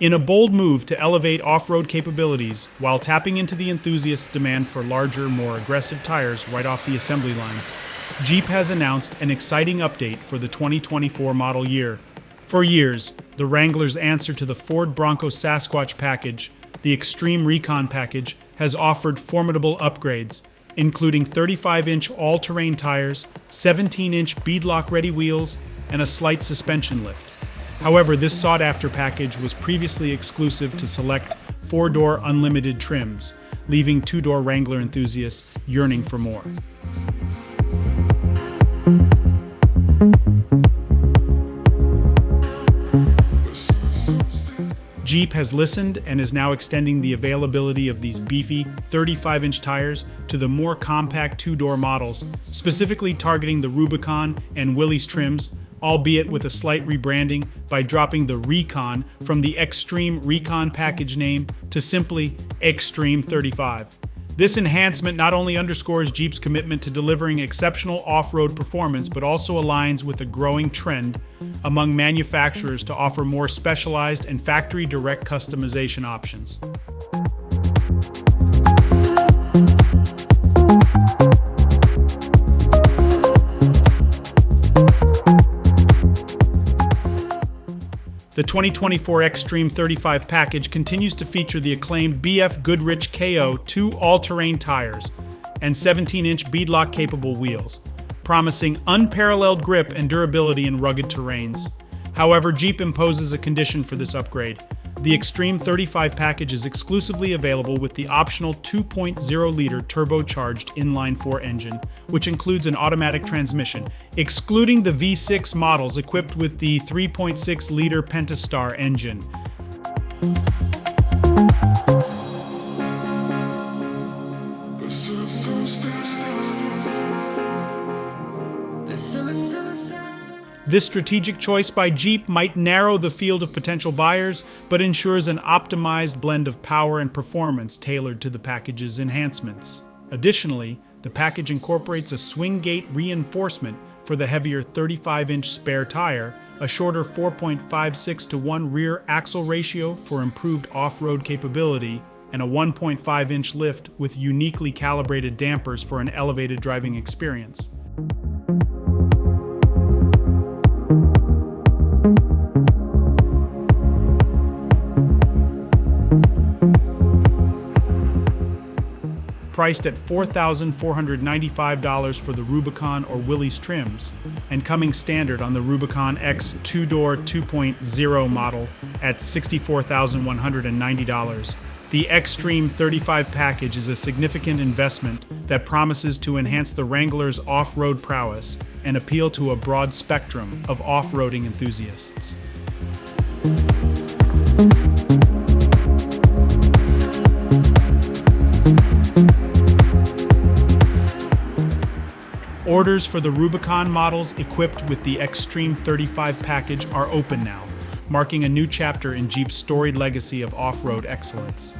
In a bold move to elevate off-road capabilities while tapping into the enthusiasts' demand for larger, more aggressive tires right off the assembly line, Jeep has announced an exciting update for the 2024 model year. For years, the Wrangler's answer to the Ford Bronco Sasquatch package, the Xtreme Recon package, has offered formidable upgrades, including 35-inch all-terrain tires, 17-inch beadlock-ready wheels, and a slight suspension lift. However, this sought-after package was previously exclusive to select 4-door unlimited trims, leaving 2-door Wrangler enthusiasts yearning for more. Jeep has listened and is now extending the availability of these beefy 35-inch tires to the more compact 2-door models, specifically targeting the Rubicon and Willys trims, albeit with a slight rebranding by dropping the Recon from the Xtreme Recon package name to simply Xtreme 35. This enhancement not only underscores Jeep's commitment to delivering exceptional off-road performance, but also aligns with a growing trend among manufacturers to offer more specialized and factory-direct customization options. The 2024 Xtreme 35 package continues to feature the acclaimed BF Goodrich KO 2 all-terrain tires and 17-inch beadlock-capable wheels, promising unparalleled grip and durability in rugged terrains. However, Jeep imposes a condition for this upgrade. The Xtreme 35 package is exclusively available with the optional 2.0-liter turbocharged inline-4 engine, which includes an automatic transmission, excluding the V6 models equipped with the 3.6-liter Pentastar engine. This strategic choice by Jeep might narrow the field of potential buyers, but ensures an optimized blend of power and performance tailored to the package's enhancements. Additionally, the package incorporates a swing gate reinforcement for the heavier 35-inch spare tire, a shorter 4.56:1 rear axle ratio for improved off-road capability, and a 1.5-inch lift with uniquely calibrated dampers for an elevated driving experience. Priced at $4,495 for the Rubicon or Willys trims, and coming standard on the Rubicon X 2-door 2.0 model at $64,190. The Xtreme 35 package is a significant investment that promises to enhance the Wrangler's off-road prowess and appeal to a broad spectrum of off-roading enthusiasts. Orders for the Rubicon models equipped with the Xtreme 35 package are open now, marking a new chapter in Jeep's storied legacy of off-road excellence.